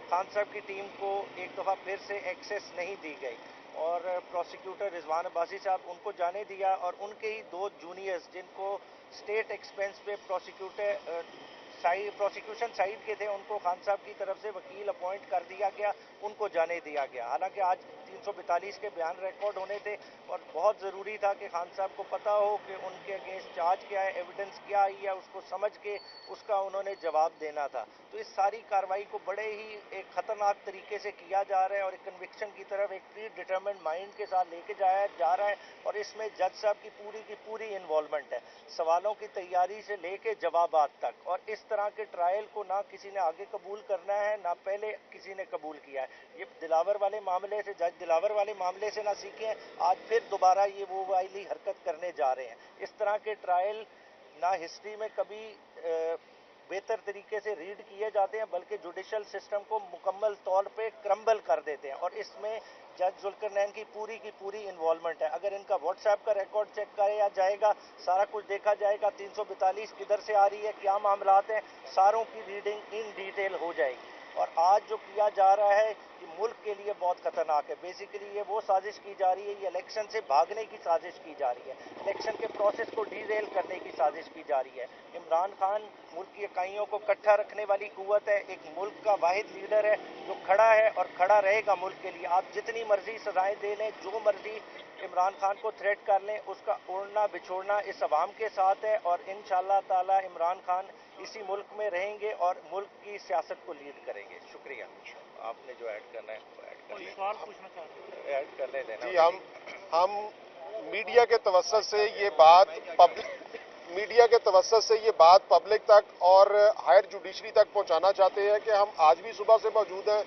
खान साहब की टीम को एक दफ़ा फिर से एक्सेस नहीं दी गई और प्रोसिक्यूटर रिजवान अब्बासी साहब उनको जाने दिया और उनके ही दो जूनियर्स जिनको स्टेट एक्सपेंस पे प्रोसिक्यूशन साइड के थे उनको खान साहब की तरफ से वकील अपॉइंट कर दिया गया, उनको जाने दिया गया। हालांकि आज 342 के बयान रिकॉर्ड होने थे और बहुत ज़रूरी था कि खान साहब को पता हो कि उनके अगेंस्ट चार्ज क्या है, एविडेंस क्या आई है, उसको समझ के उसका उन्होंने जवाब देना था। तो इस सारी कार्रवाई को बड़े ही एक ख़तरनाक तरीके से किया जा रहा है और एक कन्विक्शन की तरफ एक प्री डिटर्मिन्ड माइंड के साथ लेके जाया जा रहा है और इसमें जज साहब की पूरी इन्वॉल्वमेंट है, सवालों की तैयारी से लेके जवाबात तक। और इस तरह के ट्रायल को ना किसी ने आगे कबूल करना है ना पहले किसी ने कबूल किया है। ये दिलावर वाले मामले से, जज दिलावर वाले मामले से ना सीखे, आज फिर दोबारा ये वो वाली हरकत करने जा रहे हैं। इस तरह के ट्रायल ना हिस्ट्री में कभी बेहतर तरीके से रीड किए जाते हैं बल्कि जुडिशल सिस्टम को मुकम्मल तौर पे क्रम्बल कर देते हैं और इसमें जज जुल्करनैन की पूरी इन्वॉल्वमेंट है। अगर इनका व्हाट्सएप का रिकॉर्ड चेक किया जाएगा, सारा कुछ देखा जाएगा, 342 किधर से आ रही है, क्या मामलात हैं, सारों की रीडिंग इन डिटेल हो जाएगी। और आज जो किया जा रहा है ये मुल्क के लिए बहुत खतरनाक है। बेसिकली ये वो साजिश की जा रही है, ये इलेक्शन से भागने की साजिश की जा रही है, इलेक्शन के प्रोसेस को डीरेल करने की साजिश की जा रही है। इमरान खान मुल्क की इकाइयों को इकट्ठा रखने वाली कुव्वत है, एक मुल्क का वाहिद लीडर है जो खड़ा है और खड़ा रहेगा मुल्क के लिए। आप जितनी मर्जी सजाएं दे लें, जो मर्जी इमरान खान को थ्रेट कर लें, उसका उड़ना बिछोड़ना इस अवाम के साथ है और इंशाअल्लाह ताला इमरान खान इसी मुल्क में रहेंगे और मुल्क की सियासत को लीड करेंगे। शुक्रिया। आपने जो ऐड करना है वो ऐड कर लें। सवाल पूछना चाहते हैं? ऐड कर लेना जी, हम मीडिया के तवज्जुह से ये बात पब्लिक तक और हायर जुडिशरी तक पहुंचाना चाहते हैं कि हम आज भी सुबह से मौजूद हैं।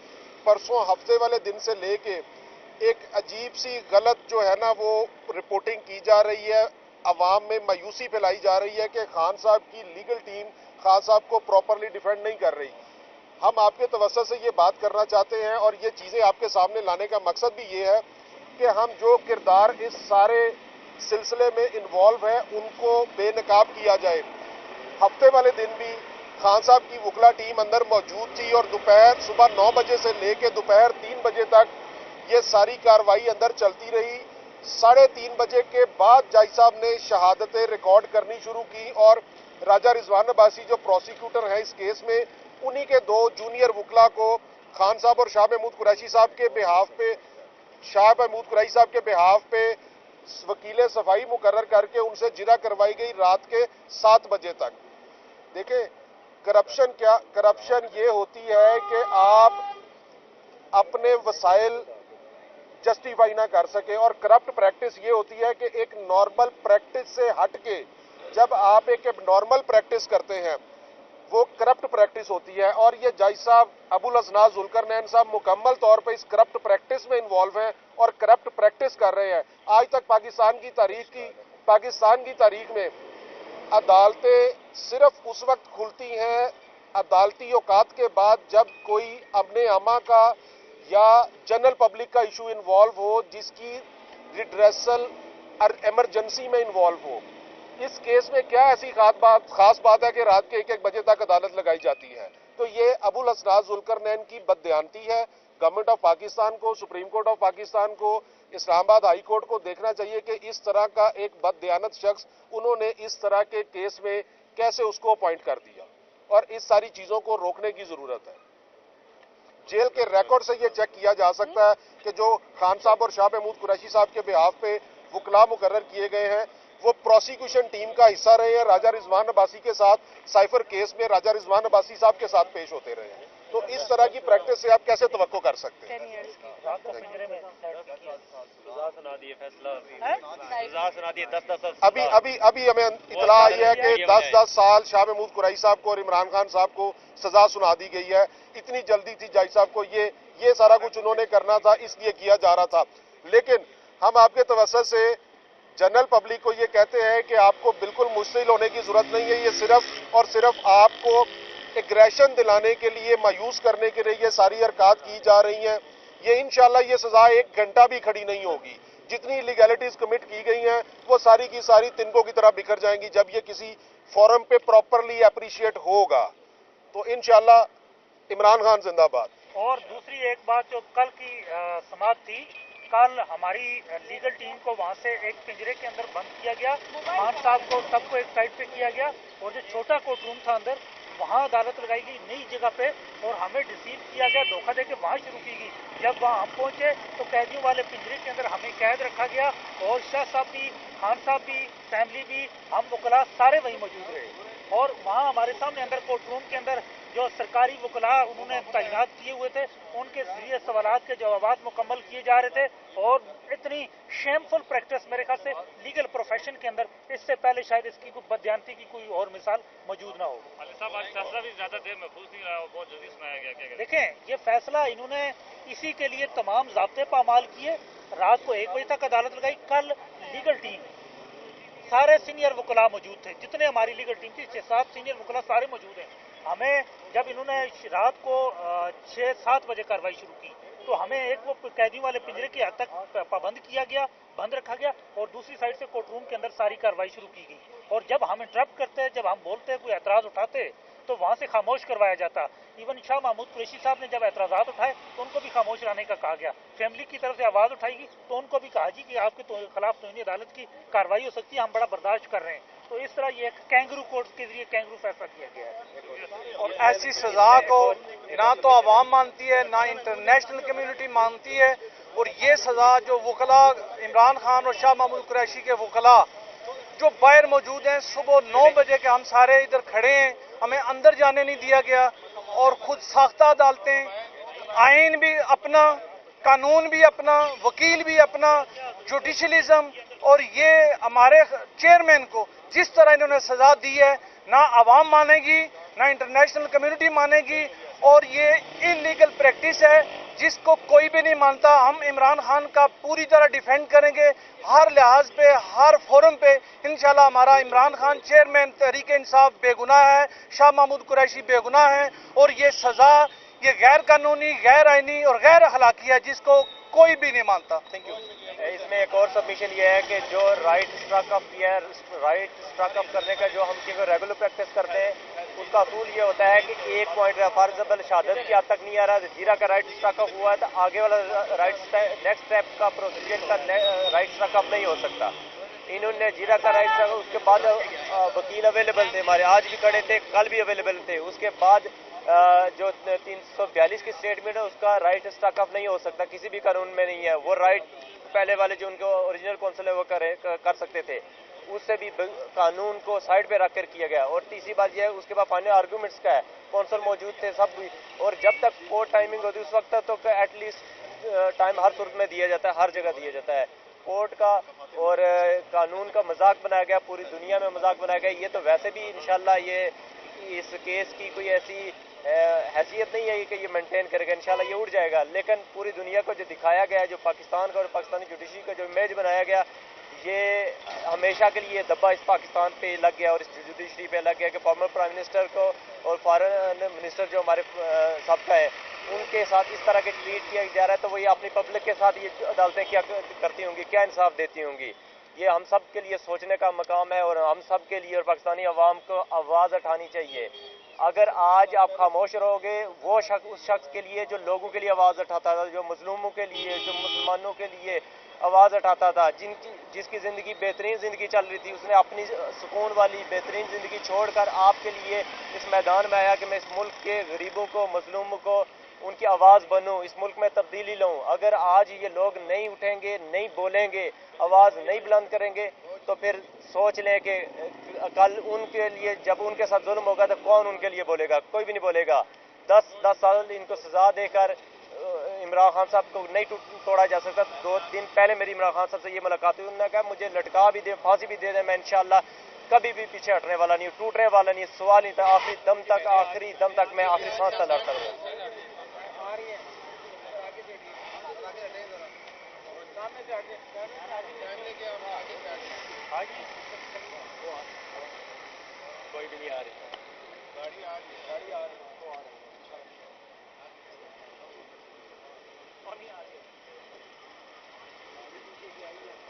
परसों हफ्ते वाले दिन से लेके एक अजीब सी गलत जो है ना वो रिपोर्टिंग की जा रही है, अवाम में मायूसी फैलाई जा रही है कि खान साहब की लीगल टीम खान साहब को प्रॉपरली डिफेंड नहीं कर रही। हम आपके तवज्जुह से ये बात करना चाहते हैं और ये चीज़ें आपके सामने लाने का मकसद भी ये है कि हम जो किरदार इस सारे सिलसिले में इन्वॉल्व है उनको बेनकाब किया जाए। हफ्ते वाले दिन भी खान साहब की वकला टीम अंदर मौजूद थी और सुबह 9 बजे से लेकर दोपहर 3 बजे तक ये सारी कार्रवाई अंदर चलती रही। 3:30 बजे के बाद जज साहब ने शहादतें रिकॉर्ड करनी शुरू की और राजा रिजवान अब्बासी जो प्रोसिक्यूटर हैं इस केस में, उन्हीं के 2 जूनियर वकला को खान साहब और शाह महमूद कुरैशी साहब के बिहाफ पे वकील सफाई मुकर्रर करके उनसे जिरा करवाई गई रात के 7 बजे तक। देखें, करप्शन ये होती है कि आप अपने वसाइल जस्टिफाई ना कर सके और करप्ट प्रैक्टिस ये होती है कि एक नॉर्मल प्रैक्टिस से हट के जब आप एक नॉर्मल प्रैक्टिस करते हैं वो करप्ट प्रैक्टिस होती है। और ये जज साहब अबुल असनाद जुल्करनैन साहब मुकम्मल तौर पे इस करप्ट प्रैक्टिस में इन्वॉल्व हैं और करप्ट प्रैक्टिस कर रहे हैं। आज तक पाकिस्तान की तारीख में अदालतें सिर्फ उस वक्त खुलती हैं अदालती औकात के बाद जब कोई अमने आमा का या जनरल पब्लिक का इशू इन्वॉल्व हो जिसकी रिड्रेसल इमरजेंसी में इन्वॉल्व हो। इस केस में क्या ऐसी खास बात है कि रात के 1-1 बजे तक अदालत लगाई जाती है? तो ये अबुल असनाद जुल्करनैन की बददियानती है। गवर्नमेंट ऑफ पाकिस्तान को, सुप्रीम कोर्ट ऑफ पाकिस्तान को, इस्लामाबाद हाई कोर्ट को देखना चाहिए कि इस तरह का एक बददियानत शख्स उन्होंने इस तरह के केस में कैसे उसको अपॉइंट कर दिया और इस सारी चीजों को रोकने की जरूरत है। जेल के रिकॉर्ड से ये चेक किया जा सकता है कि जो खान साहब और शाह महमूद कुरैशी साहब के बिहाफ पे वकला मुकर्रर किए गए हैं वो प्रोसिक्यूशन टीम का हिस्सा रहे हैं। राजा रिजवान अब्बासी के साथ साइफर केस में राजा रिजवान अब्बासी साहब के साथ पेश होते रहे हैं। तो इस तरह की प्रैक्टिस से आप कैसे तवक्को कर सकते हैं? अभी हमें इतला आई है कि 10-10 साल शाह महमूद कुरैशी साहब को और इमरान खान साहब को सजा सुना दी गई है। इतनी जल्दी थी जज साहब को, ये सारा कुछ उन्होंने करना था इसलिए किया जा रहा था। लेकिन हम आपके तवज्जुह से जनरल पब्लिक को ये कहते हैं कि आपको बिल्कुल मुश्तिल होने की जरूरत नहीं है। ये सिर्फ और सिर्फ आपको एग्रेशन दिलाने के लिए, मायूस करने के लिए ये सारी हरकत की जा रही हैं। ये इंशाल्लाह ये सजा 1 घंटा भी खड़ी नहीं होगी। जितनी इलीगैलिटीज कमिट की गई हैं वो सारी की सारी तिनकों की तरह बिखर जाएंगी जब ये किसी फोरम पे प्रॉपरली अप्रिशिएट होगा। तो इंशाल्लाह इमरान खान जिंदाबाद। اور دوسری ایک بات جو کل کی سماعت تھی، کل ہماری لیگل ٹیم کو وہاں سے ایک پنجرے کے اندر بند کیا گیا، خان صاحب کو سب کو ایک سائڈ پہ کیا گیا، اور جو چھوٹا کورٹ روم تھا اندر وہاں عدالت لگائی گئی نئی جگہ پہ، اور ہمیں ڈسیو کیا گیا، دھوکہ دے کے وہاں شروع کی گئی۔ جب وہاں ہم پہنچے تو قیدیوں والے پنجرے کے اندر ہمیں قید رکھا گیا، اور شاہ صاحب بھی، خان صاحب بھی، فیملی بھی، ہم وکلا سارے وہیں موجود رہے، اور وہاں ہمارے سامنے اندر کورٹ روم کے اندر جو سرکاری وکلا انہوں نے تعینات کیے ہوئے تھے، ان کے ذریعے سوالات کے جوابات مکمل کیے جا رہے تھے، اور اتنی شیمفل پریکٹس میرے خیال سے لیگل پروفیشن کے اندر اس سے پہلے شاید اس کی کوئی بدیانتی کی کوئی اور مثال موجود نہ ہو۔ صاحب آج فیصلہ بھی زیادہ دیر محفوظ نہیں رہا، بہت جلدی سنایا گیا، کیا دیکھیں یہ فیصلہ انہوں نے اسی کے لیے تمام ضابطے پامال کیے، رات کو 1 بجے تک عدالت لگائی۔ کل لیگل ٹیم سارے سینئر وکلا موجود تھے، جتنے ہماری لیگل ٹیم تھی 6-7 سینئر وکلا سارے موجود ہیں۔ ہمیں جب انہوں نے رات کو 6-7 بجے کارروائی شروع کی تو ہمیں ایک وہ قیدیوں والے پنجرے کی حد تک پابند کیا گیا، بند رکھا گیا، اور دوسری سائڈ سے کورٹ روم کے اندر ساری کارروائی شروع کی گئی، اور جب ہم انٹرپٹ کرتے، جب ہم بولتے، کوئی اعتراض اٹھاتے تو وہاں سے خاموش کروایا جاتا۔ ایون شاہ محمود قریشی صاحب نے جب اعتراضات اٹھائے تو ان کو بھی خاموش رہنے کا کہا گیا، فیملی کی طرف سے آواز اٹھائی گئی تو ان کو بھی کہا جی کہ آپ کے خلاف توہین عدالت کی کارروائی ہو سکتی ہے، ہم بڑا برداشت کر رہے ہیں۔ تو اس طرح یہ ایک کینگرو کورٹ کے ذریعے کینگرو فیصلہ کیا گیا ہے، اور ایسی سزا کو نہ تو عوام مانتی ہے، نہ انٹرنیشنل کمیونٹی مانتی ہے، اور یہ سزا جو وکلا عمران خان اور شاہ محمود قریشی کے وکلا جو باہر موجود ہیں، صبح 9 بجے کے ہم سارے ادھر کھڑے ہیں، ہمیں اندر جانے نہیں دیا گیا، اور خود ساختہ عدالتیں، آئین بھی اپنا، قانون بھی اپنا، وکیل بھی اپنا، جوڈیشلزم، اور یہ ہمارے چیئرمین کو جس طرح انہوں نے سزا دی ہے نہ عوام مانے گی، نہ انٹرنیشنل کمیونٹی مانے گی، اور یہ انلیگل پریکٹس ہے جس کو کوئی بھی نہیں مانتا۔ ہم عمران خان کا پوری طرح ڈیفینڈ کریں گے، ہر لحاظ پہ، ہر فورم پہ۔ انشاءاللہ ہمارا عمران خان چیئرمین تحریک انصاف بے گناہ ہے، شاہ محمود قریشی بے گناہ ہیں، اور یہ سزا یہ غیر قانونی، غیر آئینی اور غیر اخلاقی ہے جس کو کوئی بھی نہیں مانتا۔ Thank you. اس میں ایک اور سبمیشن یہ ہے کہ جو رائٹ اسٹرک اپ یا رائٹ اسٹرک اپ کرنے کا جو ہم ریگولر پریکٹس کرتے ہیں، اس کا اصول یہ ہوتا ہے کہ ایک پوائنٹ فارزبل شہادت کی حد تک نہیں آ رہا، جیرا کا رائٹ اسٹرک اپ ہوا ہے تو آگے والا رائٹ نیکسٹ اسٹیپ کا پروسیجر کا رائٹ اسٹرک اپ نہیں ہو سکتا۔ انہوں نے جیرا کا رائٹ اسٹرک، اس کے بعد وکیل اویلیبل تھے ہمارے، آج بھی کھڑے تھے، کل بھی اویلیبل تھے، اس کے بعد جو 342 کی اسٹیٹمنٹ ہے اس کا رائٹ اسٹرک اپ نہیں ہو سکتا، کسی بھی قانون میں نہیں ہے۔ وہ رائٹ پہلے والے جو ان کو اوریجنل کونسل ہے وہ کر سکتے تھے، اس سے بھی قانون کو سائڈ پہ رکھ کر کیا گیا۔ اور تیسری بات یہ ہے اس کے بعد فائنل آرگومنٹس کا ہے، کونسل موجود تھے سب بھی، اور جب تک کورٹ ٹائمنگ ہوتی ہے اس وقت تک تو ایٹ لیسٹ ٹائم ہر صورت میں دیا جاتا ہے، ہر جگہ دیا جاتا ہے۔ کورٹ کا اور قانون کا مذاق بنایا گیا، پوری دنیا میں مذاق بنایا گیا۔ یہ تو ویسے بھی انشاءاللہ یہ اس کیس کی کوئی ایسی حیثیت نہیں ہے کہ یہ مینٹین کرے گا، انشاءاللہ یہ اٹھ جائے گا، لیکن پوری دنیا کو جو دکھایا گیا، جو پاکستان کا اور پاکستانی جوڈیشری کا جو امیج بنایا گیا، یہ ہمیشہ کے لیے دبا اس پاکستان پہ لگ گیا اور اس جوڈیشری پہ لگ گیا کہ فارمر پرائم منسٹر کو اور فارن منسٹر جو ہمارے سابقہ ہیں ان کے ساتھ اس طرح کے ٹریٹ کیا جا رہا ہے، تو وہ یہ اپنی پبلک کے ساتھ یہ عدالتیں کیا کرتی ہوں گی، کیا انصاف دیتی ہوں گی؟ یہ ہم سب کے لیے سوچنے کا مقام ہے، اور ہم سب کے لیے اور پاکستانی عوام کو آواز اٹھانی چاہیے۔ اگر آج آپ خاموش رہو گے، وہ شخص اس شخص کے لیے جو لوگوں کے لیے آواز اٹھاتا تھا، جو مظلوموں کے لیے، جو مسلمانوں کے لیے آواز اٹھاتا تھا، جس کی زندگی بہترین زندگی چل رہی تھی، اس نے اپنی سکون والی بہترین زندگی چھوڑ کر آپ کے لیے اس میدان میں آیا کہ میں اس ملک کے غریبوں کو، مظلوموں کو، ان کی آواز بنوں، اس ملک میں تبدیلی لاؤں۔ اگر آج یہ لوگ نہیں اٹھیں گے، نہیں بولیں گے، آواز نہیں بلند کریں گے، تو پھر سوچ لیں کہ کل ان کے لیے جب ان کے ساتھ ظلم ہوگا تو کون ان کے لیے بولے گا؟ کوئی بھی نہیں بولے گا۔ 10 سال ان کو سزا دے کر عمران خان صاحب کو نہیں توڑا جا سکتا۔ 2 دن پہلے میری عمران خان صاحب سے یہ ملاقات ہوئی، انہوں نے کہا مجھے لٹکا بھی دے، پھانسی بھی دے دیں، میں انشاءاللہ کبھی بھی پیچھے ہٹنے والا نہیں ہوں، ٹوٹنے والا نہیں، سوال نہیں تھا، آخری دم تک میں آخری سانس تک لڑتا رہوں۔ کوئی بھی نہیں آ رہی، گاڑی آ رہی ہے، وہ آ رہی ہے۔